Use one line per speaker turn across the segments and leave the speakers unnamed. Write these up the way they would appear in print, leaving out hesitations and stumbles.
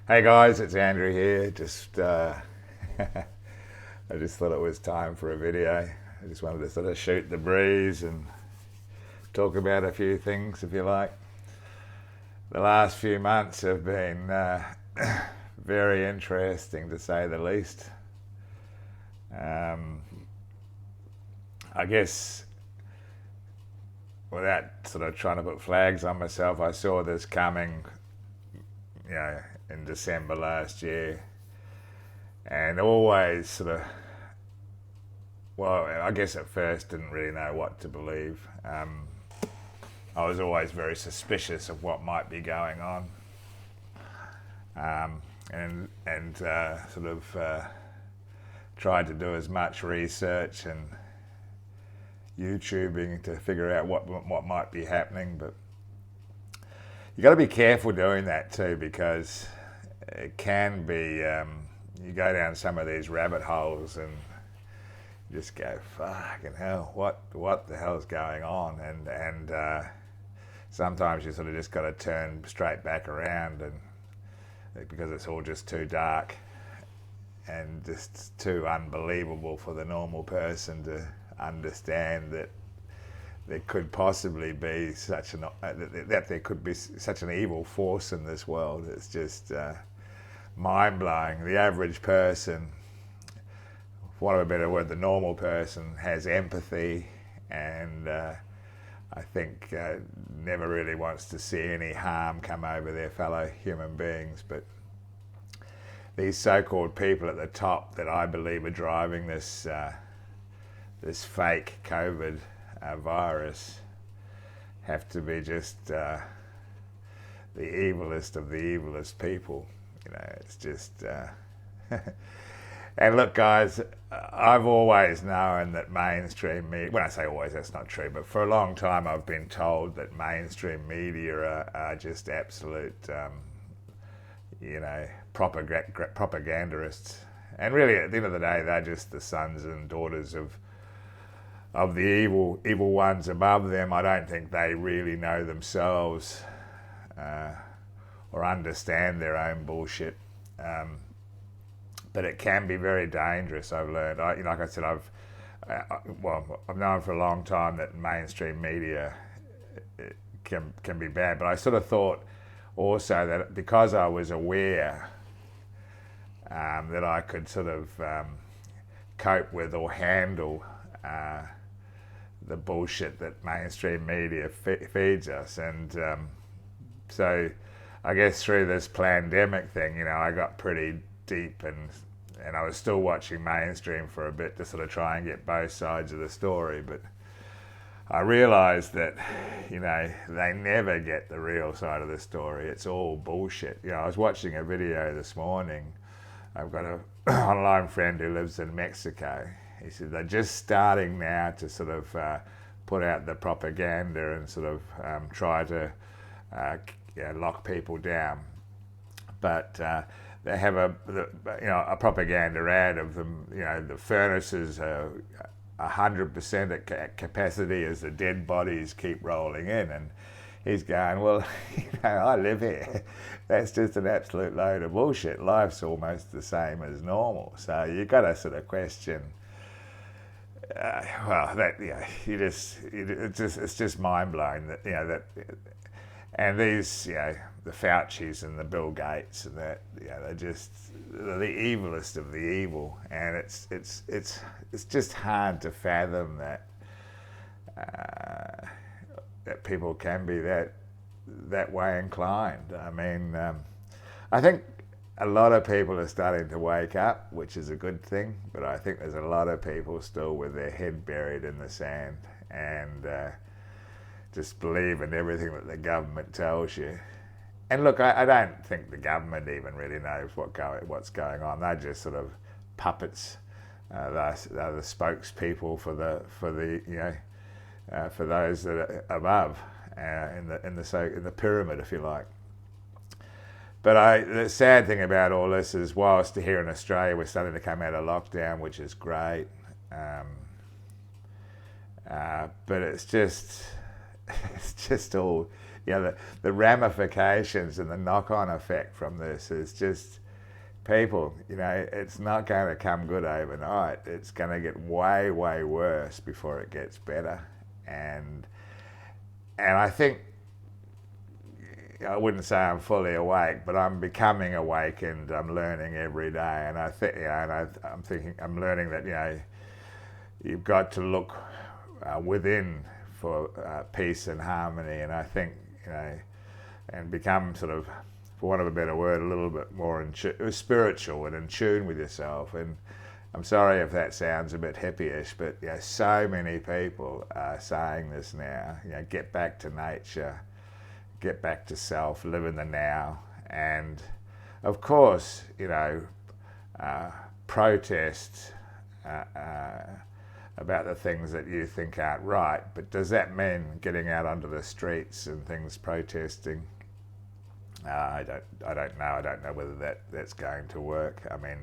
Hey guys, it's Andrew here. I just thought it was time for a video. I just wanted to sort of shoot the breeze and talk about a few things, if you like. The last few months have been very interesting, to say the least. Um, I guess without sort of trying to put flags on myself, I saw this coming, in December last year, and always sort of, well, I guess at first didn't really know what to believe. I was always very suspicious of what might be going on, and sort of tried to do as much research and YouTubing to figure out what might be happening. But you got to be careful doing that too, because it can be you go down some of these rabbit holes and you just go, fucking hell, what the hell's going on? And sometimes you sort of just got to turn straight back around, and because it's all just too dark and just too unbelievable for the normal person to understand that there could possibly be that there could be such an evil force in this world. It's just mind-blowing. The average person, for want of a better word, the normal person has empathy, and I think never really wants to see any harm come over their fellow human beings. But these so-called people at the top that I believe are driving this fake COVID virus have to be just the evilest of the evilest people. It's just and look, guys, I've always known that mainstream media, when I say always, that's not true, but for a long time I've been told that mainstream media are just absolute propagandists, and really at the end of the day they're just the sons and daughters of the evil ones above them. I don't think they really know themselves or understand their own bullshit. But it can be very dangerous, I've learned. Like I said, I've known for a long time that mainstream media can be bad, but I sort of thought also that because I was aware that I could sort of cope with or handle the bullshit that mainstream media feeds us. And so I guess through this pandemic thing, I got pretty deep, and I was still watching mainstream for a bit to sort of try and get both sides of the story. But I realised that, they never get the real side of the story. It's all bullshit. I was watching a video this morning. I've got an online friend who lives in Mexico. He said they're just starting now to sort of put out the propaganda and sort of try to lock people down. But they have a propaganda ad of them. The furnaces are 100% at capacity as the dead bodies keep rolling in, and he's going, well, I live here. That's just an absolute load of bullshit. Life's almost the same as normal. So you got to sort of question. It's just mind blowing that and these the Faucis and the Bill Gates and that they're just the evilest of the evil, and it's just hard to fathom that that people can be that way inclined. I mean, I think a lot of people are starting to wake up, which is a good thing, but I think there's a lot of people still with their head buried in the sand and just believe in everything that the government tells you. And look, I don't think the government even really knows what's going on. They're just sort of puppets. They're the spokespeople for those that are above in the pyramid, if you like. But the sad thing about all this is, whilst here in Australia we're starting to come out of lockdown, which is great, but it's just all the ramifications and the knock-on effect from this is just people, it's not going to come good overnight. It's going to get way, way worse before it gets better. And I think, I wouldn't say I'm fully awake, but I'm becoming awakened. I'm learning every day, and I think, I'm thinking, I'm learning that you've got to look within for peace and harmony. And I think and become sort of, for want of a better word, a little bit more spiritual and in tune with yourself. And I'm sorry if that sounds a bit hippie-ish, but so many people are saying this now. Get back to nature. Get back to self, live in the now, and of course, protest about the things that you think aren't right. But does that mean getting out onto the streets and things protesting? I don't know. I don't know whether that's going to work. I mean,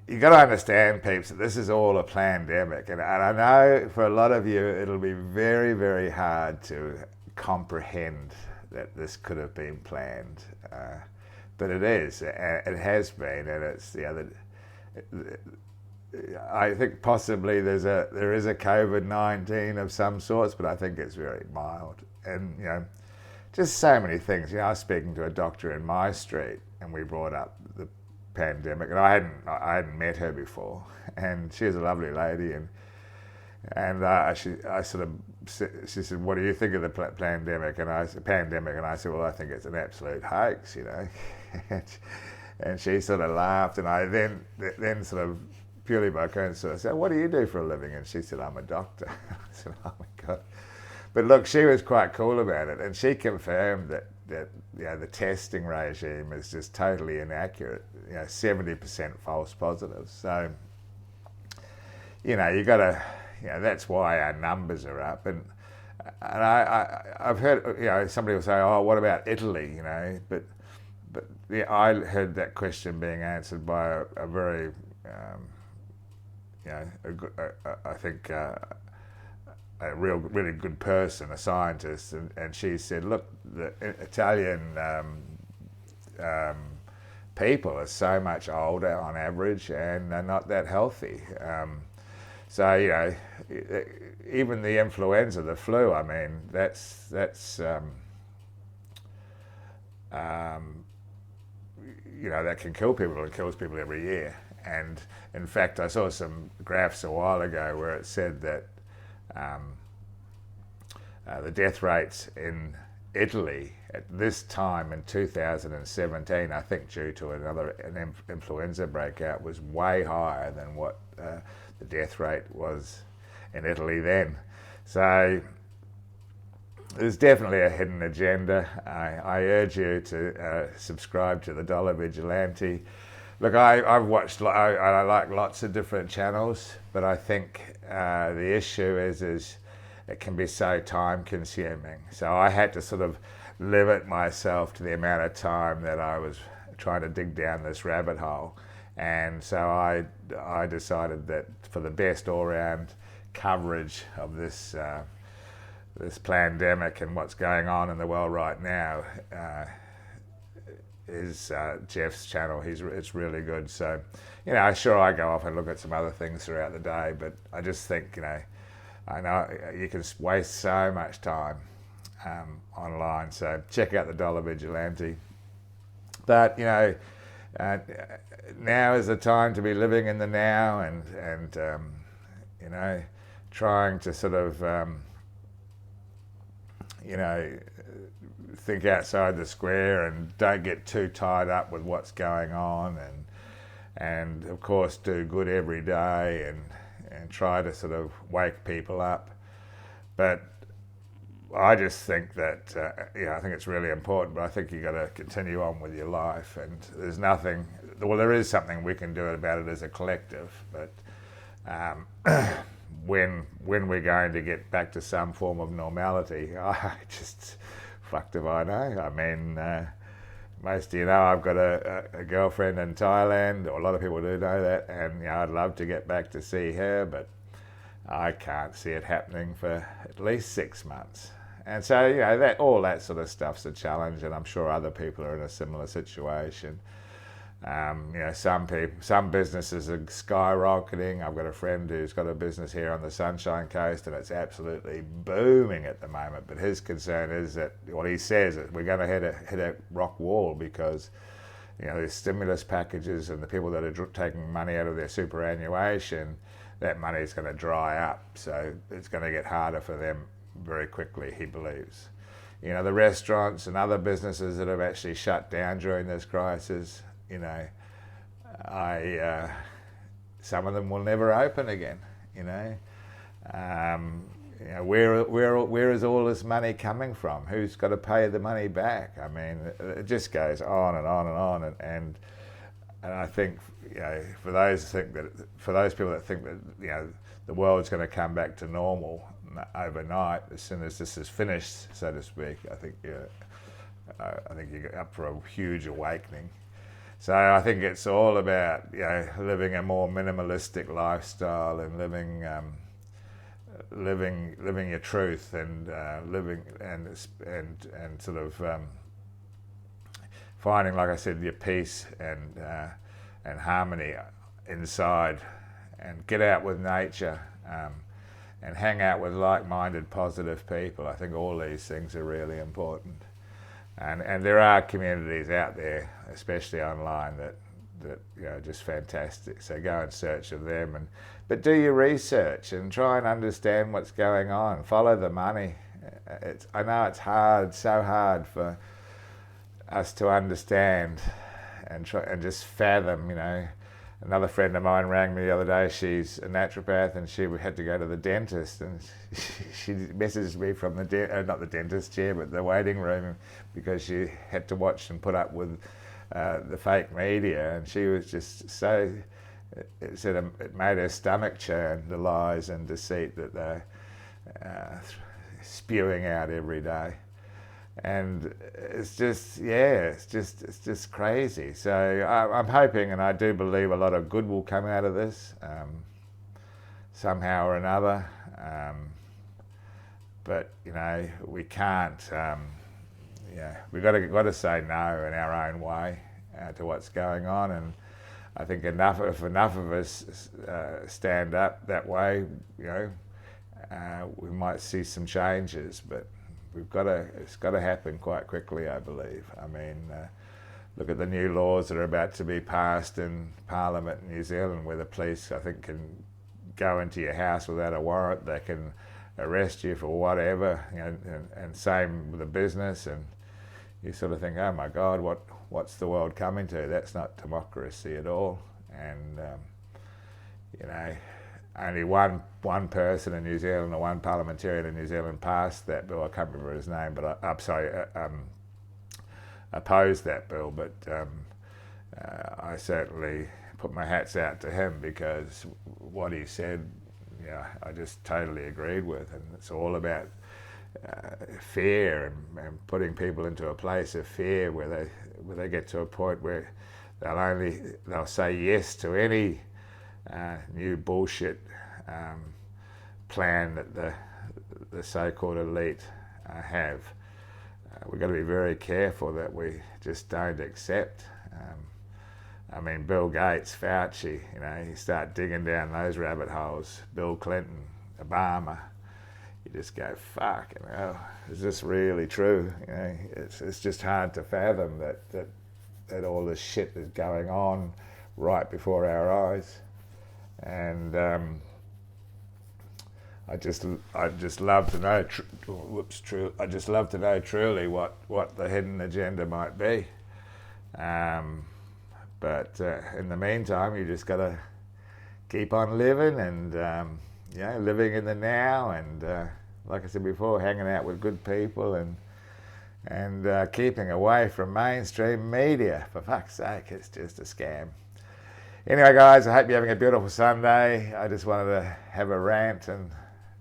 you got to understand, peeps, that this is all a pandemic, and I know for a lot of you it'll be very, very hard to comprehend that this could have been planned, but it is. It has been, and it's I think possibly there is a COVID-19 of some sorts, but I think it's very mild. And just so many things. I was speaking to a doctor in my street, and we brought up the pandemic, and I hadn't met her before, and she was a lovely lady, she said, "What do you think of the pandemic?" And I said, "Well, I think it's an absolute hoax, and she sort of laughed, and I then sort of purely by coincidence said, "What do you do for a living?" And she said, "I'm a doctor." I said, "Oh my God!" But look, she was quite cool about it, and she confirmed that the testing regime is just totally inaccurate. 70% false positives. So you got to. That's why our numbers are up, and I've heard somebody will say, "Oh, what about Italy?" But I heard that question being answered by a very I think a really good person, a scientist, and she said, "Look, the Italian people are so much older on average, and they're not that healthy." So even the influenza, the flu, I mean, that's that can kill people. It kills people every year. And in fact, I saw some graphs a while ago where it said that the death rates in Italy at this time in 2017, I think due to an influenza breakout, was way higher than what the death rate was in Italy then. So there's definitely a hidden agenda. I urge you to subscribe to the Dollar Vigilante. Look, I've watched, I like lots of different channels, but I think the issue is it can be so time consuming. So I had to sort of limit myself to the amount of time that I was trying to dig down this rabbit hole. And so I decided that for the best all-round coverage of this pandemic and what's going on in the world right now is Jeff's channel. It's really good. So, sure, I go off and look at some other things throughout the day, but I just think, I know you can waste so much time online. So check out the Dollar Vigilante. But, now is the time to be living in the now and trying to sort of, think outside the square and don't get too tied up with what's going on, and of course do good every day and try to sort of wake people up. But I just think that, I think it's really important, but I think you've got to continue on with your life, and there's nothing, well, there is something we can do about it as a collective, but when we're going to get back to some form of normality, I just, fucked if I know. I mean, most of you know I've got a girlfriend in Thailand, or a lot of people do know that, and I'd love to get back to see her, but I can't see it happening for at least 6 months. And so, you know, that all that sort of stuff's a challenge, and I'm sure other people are in a similar situation. You know, some businesses are skyrocketing. I've got a friend who's got a business here on the Sunshine Coast, and it's absolutely booming at the moment. But his concern is that, what he says, that we're going to hit a rock wall because, you know, there's stimulus packages and the people that are taking money out of their superannuation, that money is going to dry up. So it's going to get harder for them very quickly, he believes. You know, the restaurants and other businesses that have actually shut down during this crisis, you know, some of them will never open again. You know, you know, where is all this money coming from? Who's got to pay the money back? I mean, it just goes on and on and on. And I think, you know, for those people that think that, you know, the world's going to come back to normal overnight as soon as this is finished, so to speak, I think you're up for a huge awakening. So I think it's all about, you know, living a more minimalistic lifestyle and living your truth, and living and sort of finding, like I said, your peace and harmony inside, and get out with nature and hang out with like-minded, positive people. I think all these things are really important. And there are communities out there, especially online, that you know, just fantastic. So go and search of them, but do your research and try and understand what's going on. Follow the money. I know it's hard, so hard for us to understand and just fathom. You know, another friend of mine rang me the other day. She's a naturopath, and she had to go to the dentist, and she messaged me from not the dentist chair, but the waiting room, because she had to watch and put up with the fake media, and she was just so. It made her stomach churn, the lies and deceit that they're spewing out every day. And it's just crazy. So I'm hoping, and I do believe, a lot of good will come out of this, somehow or another. But you know, we can't. We've got to say no in our own way to what's going on. And I think if enough of us stand up that way, you know, we might see some changes. But it's got to happen quite quickly, I believe. I mean, look at the new laws that are about to be passed in Parliament in New Zealand, where the police, I think, can go into your house without a warrant. They can arrest you for whatever, you know, and same with the business. And you sort of think, oh my God, what's the world coming to? That's not democracy at all. And you know, only one person in New Zealand, or one parliamentarian in New Zealand, passed that bill. I can't remember his name, but opposed that bill. But I certainly put my hats out to him, because what he said, yeah, I just totally agreed with. And it's all about fear and putting people into a place of fear where they get to a point where they'll say yes to any new bullshit plan that the so-called elite have. We've got to be very careful that we just don't accept. I mean, Bill Gates, Fauci, you know, you start digging down those rabbit holes. Bill Clinton, Obama, you just go, fuck, you know, is this really true? You know, it's just hard to fathom that all this shit is going on right before our eyes. And I just love to know. I just love to know truly what the hidden agenda might be. But in the meantime, you just got to keep on living, and living in the now, and like I said before, hanging out with good people, and keeping away from mainstream media. For fuck's sake, it's just a scam. Anyway, guys, I hope you're having a beautiful Sunday. I just wanted to have a rant and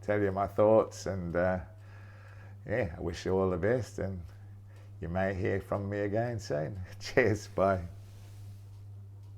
tell you my thoughts, and I wish you all the best, and you may hear from me again soon. Cheers, bye.